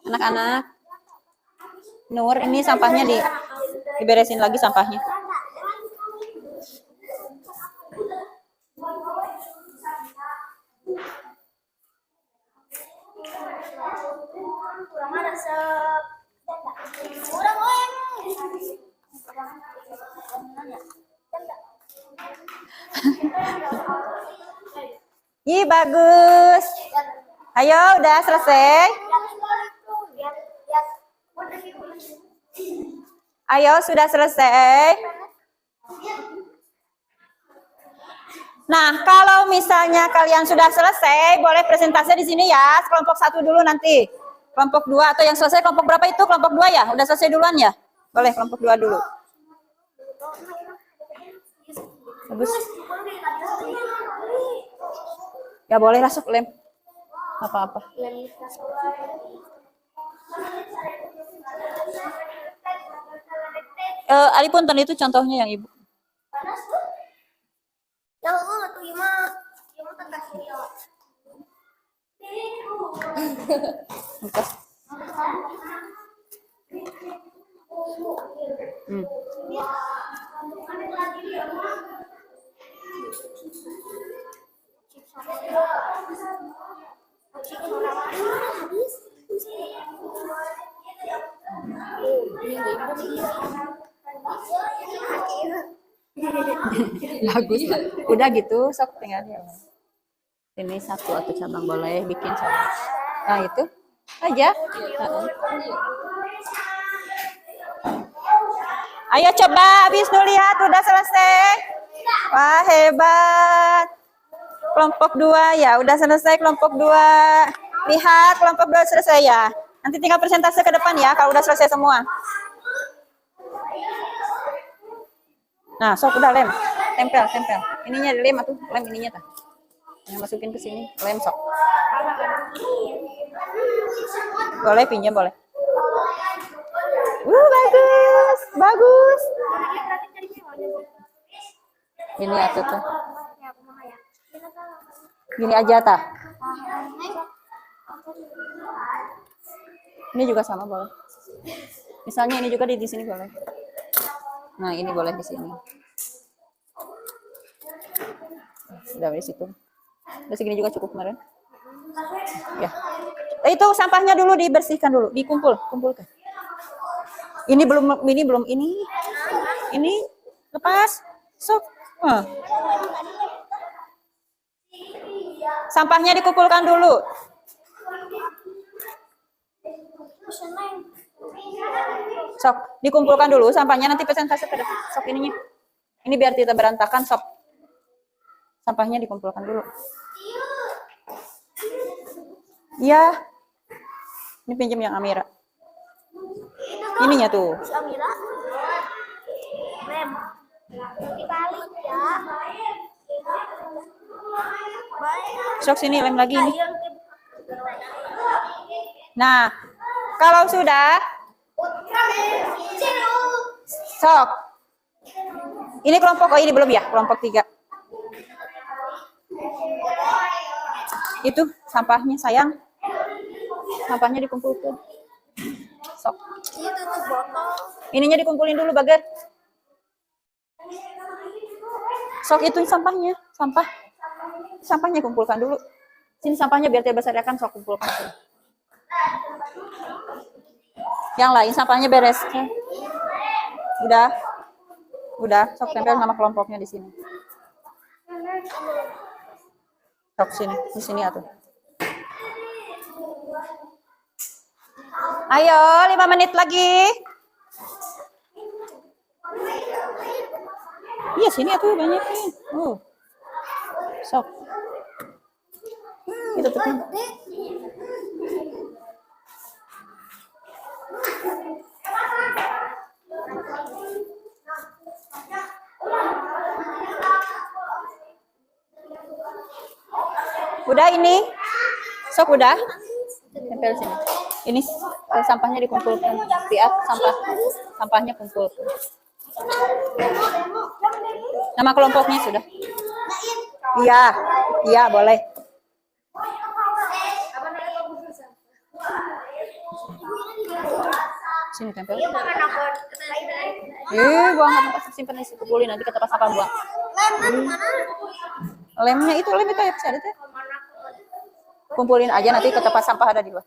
Anak-anak. Nur, ini sampahnya diberesin lagi sampahnya. Kurang ada kurang Ih, bagus. Ayo, udah selesai. Ayo, sudah selesai. Nah, kalau misalnya kalian sudah selesai, boleh presentasi di sini ya. Kelompok 1 dulu nanti. Kelompok 2 atau yang selesai kelompok berapa itu? Kelompok 2 ya? Udah selesai duluan ya? Boleh kelompok 2 dulu. Bagus. Ya boleh masuk lem. Apa-apa. Ali Punten itu contohnya yang ibu. Yang tuh gimana? Gimana tentang video? Entas. Bagus. Udah gitu, sok tinggal ya. Ini satu atau cabang boleh bikin satu. Nah itu aja. Ayo coba, Wisnu lihat udah selesai. Wah hebat. Kelompok 2 ya, udah selesai kelompok 2. Lihat kelompok 2 selesai ya. Nanti tinggal presentasi ke depan ya kalau udah selesai semua. Nah, sok udah lem. Tempel. Ininya lem atau lem ininya tah. Yang masukin ke sini, lem sok. Boleh pinjam boleh. Bagus. Ini atau tuh. Gini aja tah. Ini juga sama boleh. Misalnya ini juga di sini boleh. Nah, ini boleh di sini. Udah di situ. Udah segini juga cukup kemarin. Ya. Itu sampahnya dulu dibersihkan dulu, kumpulkan. Ini belum ini. Ini lepas. Sok. Sampahnya dikumpulkan dulu. Sok, dikumpulkan dulu sampahnya, nanti presentasi ke depan. Sok ininya. Ini biar tidak berantakan, sok. Sampahnya dikumpulkan dulu. Iya. Ini pinjam yang Amira. Ininya tuh. Amira. Lem. Dibalik ya. Sok sini lem lagi nih. Nah, kalau sudah, sok. Ini kelompok, oh ini belum ya, kelompok 3. Itu sampahnya sayang. Sampahnya dikumpulkan. Sok. Ininya dikumpulin dulu, Bager. Sok itu sampahnya, sampahnya kumpulkan dulu. Sini sampahnya biar tidak berserakan, sok kumpulkan. Yang lain sampahnya beres. Udah, sok tempel nama kelompoknya di sini. Sok sini, di sini atuh. Ayo, 5 menit lagi. Iya, sini atuh banyak nih. Sok. Itu tuh. Udah ini? Sok udah? Tempel sini. Ini sampahnya dikumpulkan. Lihat sampahnya kumpul. Nama kelompoknya sudah. Iya, boleh. Sini tempel. Buang sampah, simpan di situ boleh, nanti ke tempat sampah buang. Lemnya itu ya bisa ada tuh. Kumpulin aja nanti ke tempat sampah ada di luar.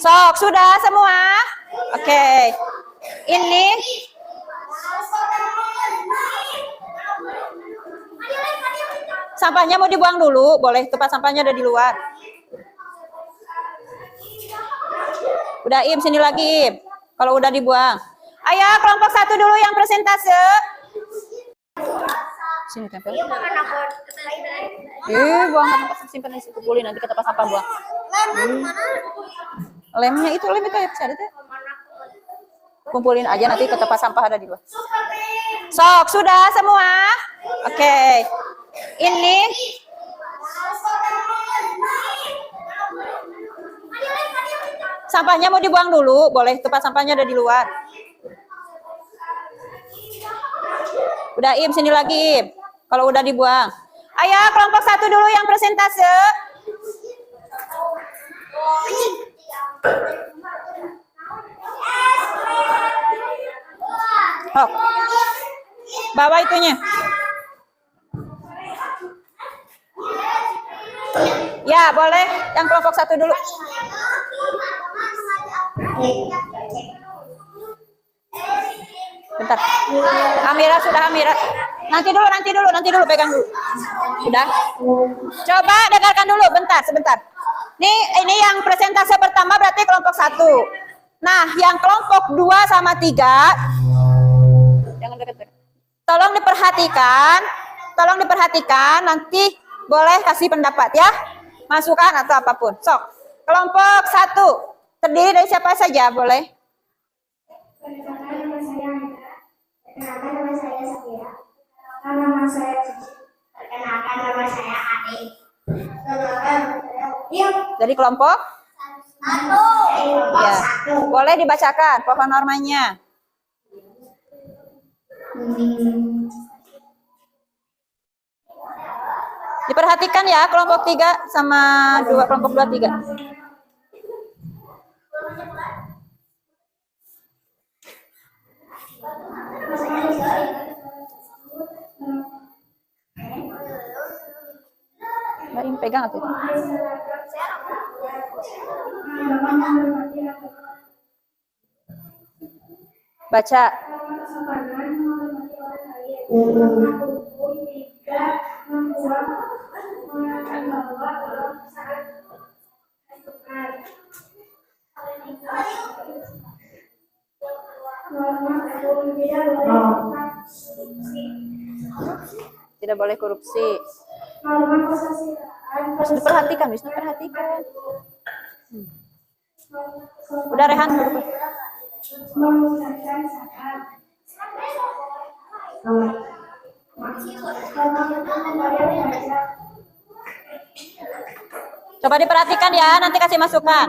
Sok, sudah semua? Oke. Ini sampahnya mau dibuang dulu, boleh, tempat sampahnya ada di luar. Udah Im, sini lagi Im. Kalau udah dibuang. Ayo kelompok 1 dulu yang presentase. Sini tempel. Buang sampah, simpan di situ boleh, nanti ke tempat sampah buang. Lemnya itu ya bisa ada tuh. Kumpulin aja nanti ke tempat sampah ada di luar. Sok, sudah semua? Oke. Ini sampahnya mau dibuang dulu, boleh, tempat sampahnya ada di luar. Udah Im, sini lagi Im. Kalau udah dibuang. Ayo kelompok 1 dulu yang presentase. Oh. Bawa itunya. Ya, boleh. Yang kelompok 1 dulu. Bentar. Amira sudah, Amira. Nanti dulu, pegang dulu. Sudah. Coba dengarkan dulu, sebentar. Ini yang presentase pertama berarti kelompok 1. Nah, yang kelompok 2 sama 3 jangan deket-deket. Tolong diperhatikan, nanti boleh kasih pendapat ya. Masukan atau apapun. Sok. Kelompok 1 terdiri dari siapa saja, boleh? Perkenalkan nama saya Safira. Nama saya Cici. Perkenalkan nama saya Ade. Perkenalkan nama saya Dari kelompok 1. Ya. Boleh dibacakan pohon normanya. Diperhatikan ya kelompok 3 sama kelompok 2 3. Mbak Im pegang atau itu? agama menghormati agama. Baca. Norma kesopanan menghormati orang lain. Norma hukum tidak membuang membawa orang saat bertukar. Norma hukum tidak boleh Tidak boleh korupsi. norma kesusilaan. Wisnu perhatikan, Wisnu perhatikan. Udah Rehan. Menggunakan zakat. Coba diperhatikan ya, nanti kasih masukan.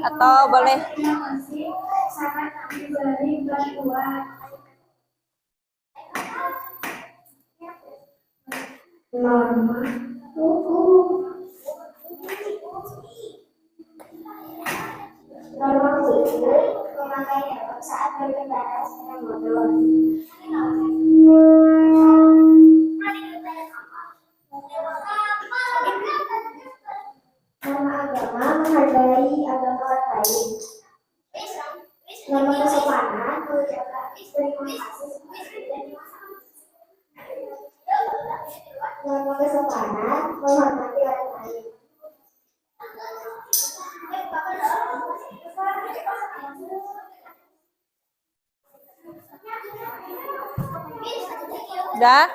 Atau boleh. Sangat diberi bantuan. Norma hukum. Norma hukum memakai helm saat berkendara sepeda motor. Norma agama menghargai agama orang lain. Norma kesopanan mengucapkan terima kasih. Norma kesopanan menghormati orang lain. Udah?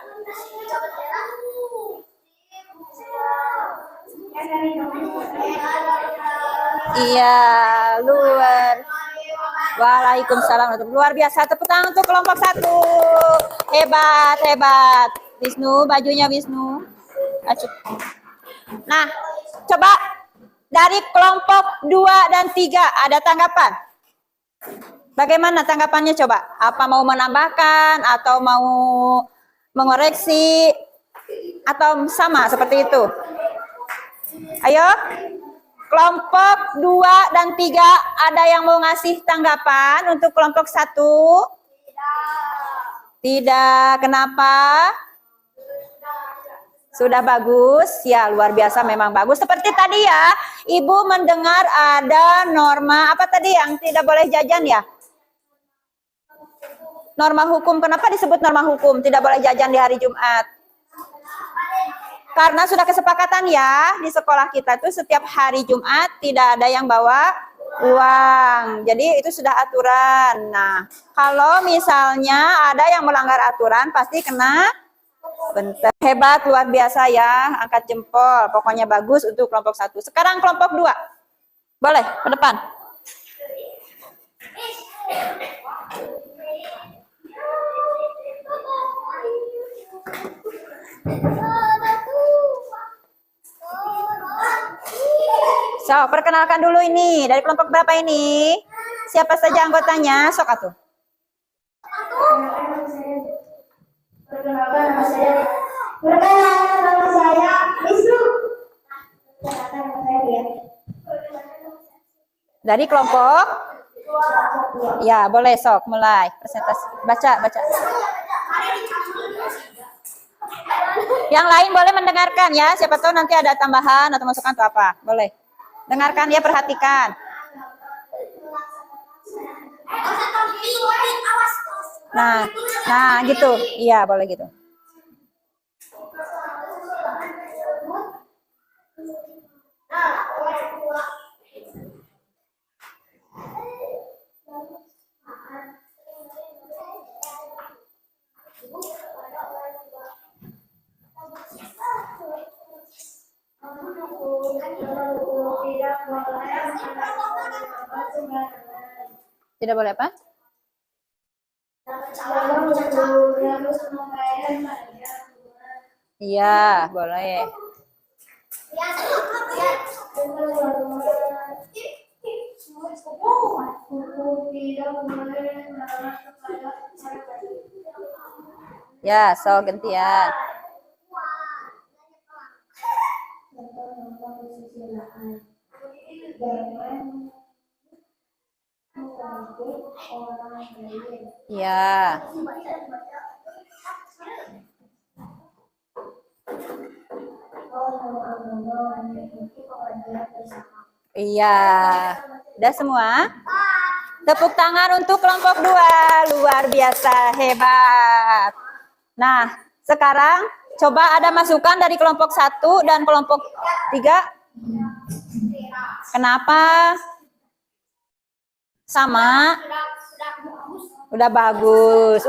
Iya, luar. Waalaikumsalam. Luar biasa. Tepuk tangan untuk kelompok 1. Hebat, hebat. Wisnu, bajunya Wisnu. Acuh. Nah, coba dari kelompok 2 dan 3 ada tanggapan? Bagaimana tanggapannya coba? Apa mau menambahkan atau mau mengoreksi atau sama seperti itu? Ayo. Kelompok 2 dan 3 ada yang mau ngasih tanggapan untuk kelompok 1? Tidak. Kenapa? Sudah bagus? Ya, luar biasa, memang bagus. Seperti tadi ya, Ibu mendengar ada norma, apa tadi yang tidak boleh jajan ya? Norma hukum. Kenapa disebut norma hukum? Tidak boleh jajan di hari Jumat. Karena sudah kesepakatan ya, di sekolah kita tuh setiap hari Jumat tidak ada yang bawa uang. Jadi itu sudah aturan. Nah, kalau misalnya ada yang melanggar aturan pasti kena bentar. Hebat, luar biasa ya, angkat jempol. Pokoknya bagus untuk kelompok 1. Sekarang kelompok 2. Boleh, ke depan. So, perkenalkan dulu ini. Dari kelompok berapa ini? Siapa saja anggotanya? Sok atuh. Perkenalkan nama saya. Perkenalkan nama saya Wisnu. Perkenalkan nama saya Dia. Dari kelompok? Ya, boleh sok mulai. Presentasi. Baca. Yang lain boleh mendengarkan ya. Siapa tahu nanti ada tambahan atau masukan atau apa. Boleh. Dengarkan ya, perhatikan. Nah gitu. Iya, boleh gitu. Tidak boleh apa? Iya, boleh. Ya, so gantian. Ya. Iya. Udah semua? Tepuk tangan untuk kelompok 2. Luar biasa, hebat. Nah, sekarang coba ada masukan dari kelompok 1 dan kelompok 3. Kenapa? Sama? Udah bagus,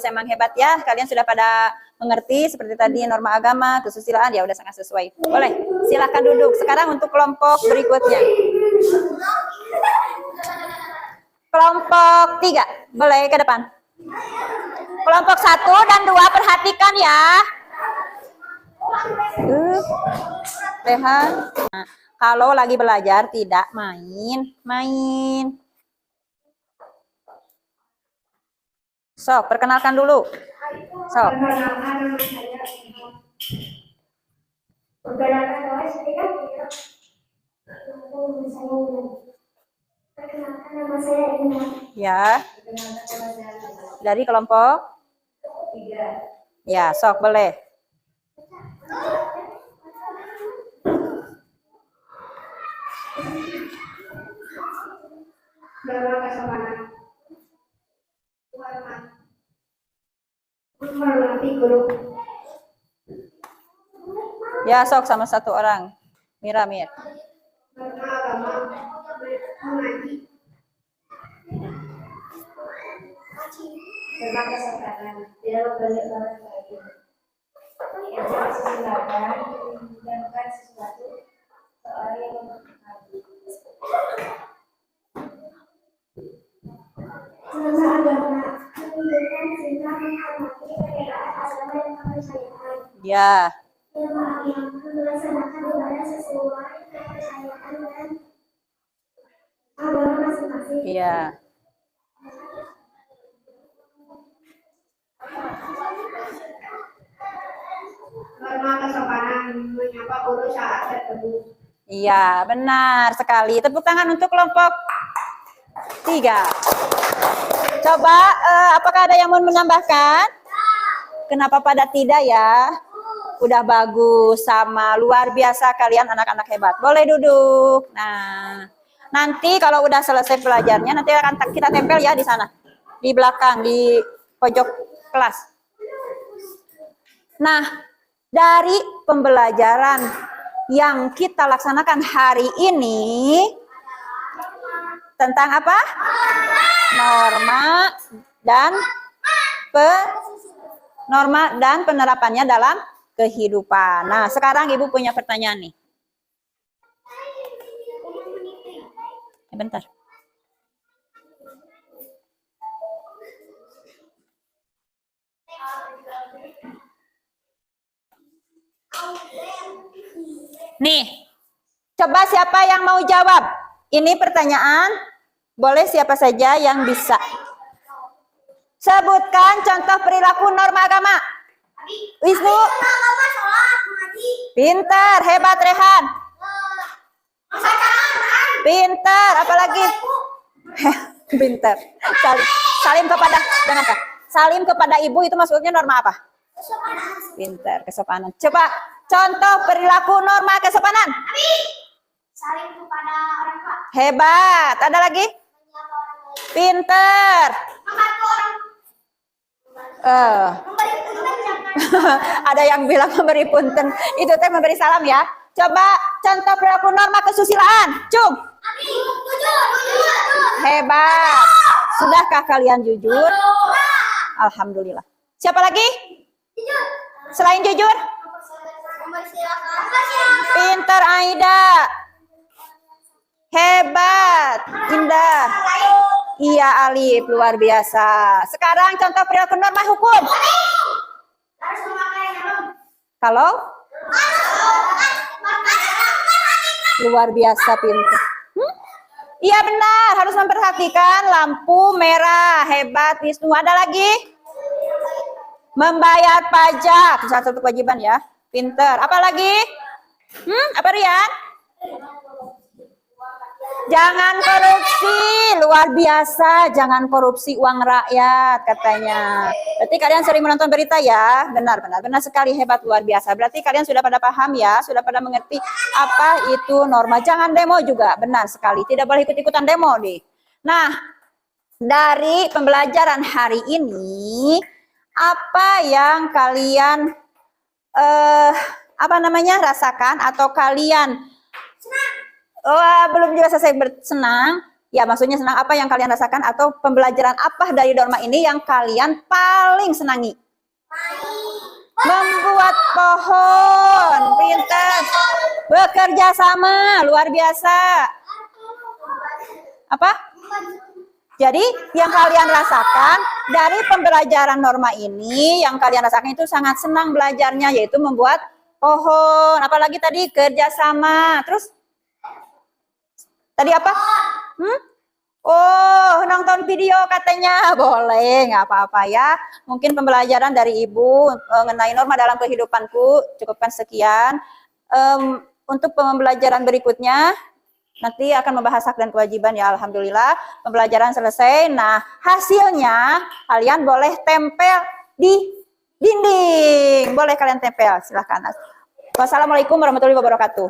emang hebat ya. Kalian sudah pada mengerti seperti tadi norma agama, kesusilaan, ya udah sangat sesuai. Boleh, silakan duduk. Sekarang untuk kelompok berikutnya. Kelompok 3, boleh ke depan. Kelompok 1 dan 2 perhatikan ya. Rehan. Nah, kalau lagi belajar tidak main. Sok, perkenalkan dulu. Sok. Perkenalkan nama saya Perkenalkan nama saya Ina. Ya. Dari kelompok 3. ya, sok boleh. Norma kesopanan. Menghormati guru. Ya, sok sama satu orang. Mir. Norma agama. Mengaji. Norma kesopanan. Tidak membeli orang lain. Tidak sesuatu dan bukan sesuatu seorang yang memperhati. Norma agama menunjukkan cinta menghormati perbedaan agama dan kepercayaan. Ya. Norma agama melaksanakan ibadah sesuai kepercayaan dan agama masing-masing. Iya. Norma kesopanan menyapa guru saat bertemu. Iya, benar sekali. Tepuk tangan untuk kelompok 3. Coba, apakah ada yang mau menambahkan? Kenapa pada tidak ya? Udah bagus, sama luar biasa kalian anak-anak hebat. Boleh duduk. Nah, nanti kalau udah selesai belajarnya, nanti akan kita tempel ya di sana. Di belakang, di pojok kelas. Nah, dari pembelajaran yang kita laksanakan hari ini, tentang apa? Norma dan penerapannya dalam kehidupan. Nah, sekarang Ibu punya pertanyaan nih. Bentar. Nih, coba siapa yang mau jawab? Ini pertanyaan, boleh siapa saja yang bisa. Sebutkan contoh perilaku norma agama. Wisnu. Pintar, hebat Rehan. Pintar, apalagi? Pintar. Salim kepada, dengarkan. Salim kepada ibu itu maksudnya norma apa? Pintar, kesopanan. Coba contoh perilaku norma kesopanan. Saling kepada orang tua. Hebat. Ada lagi? Pintar. Membantu orang. Memberi punten jangan. Ada yang bilang memberi punten. Itu teh memberi salam ya. Coba contoh perilaku norma kesusilaan. Cung. Jujur. Hebat. Sudahkah kalian jujur? Alhamdulillah. Siapa lagi? Jujur. Selain jujur? Pintar Aida. Hebat. Indah. Iya Alif, luar biasa. Sekarang contoh perilaku norma hukum. Harus memakai helm. Kalau? Luar biasa pintar. Iya benar, harus memperhatikan lampu merah. Hebat Wisnu. Ada lagi? Membayar pajak. Salah satu kewajiban ya. Pintar. Apa lagi? Apa Rian? Jangan korupsi, luar biasa. Jangan korupsi uang rakyat katanya. Berarti kalian sering menonton berita ya? Benar sekali, hebat, luar biasa. Berarti kalian sudah pada paham ya, sudah pada mengerti apa itu norma. Jangan demo juga, benar sekali. Tidak boleh ikut-ikutan demo nih. Nah, dari pembelajaran hari ini, apa yang kalian rasakan atau kalian belum juga selesai bersenang, ya maksudnya senang apa yang kalian rasakan atau pembelajaran apa dari norma ini yang kalian paling senangi? Membuat pohon, pintar, bekerja sama, luar biasa. Apa? Jadi yang kalian rasakan dari pembelajaran norma ini, yang kalian rasakan itu sangat senang belajarnya, yaitu membuat pohon. Apalagi tadi kerjasama. Terus tadi apa? Oh, nonton video katanya. Boleh, nggak apa-apa ya. Mungkin pembelajaran dari Ibu mengenai norma dalam kehidupanku cukupkan sekian. Untuk pembelajaran berikutnya nanti akan membahas hak dan kewajiban ya. Alhamdulillah pembelajaran selesai. Nah, hasilnya kalian boleh tempel di dinding. Boleh kalian tempel, silahkan. Wassalamualaikum warahmatullahi wabarakatuh.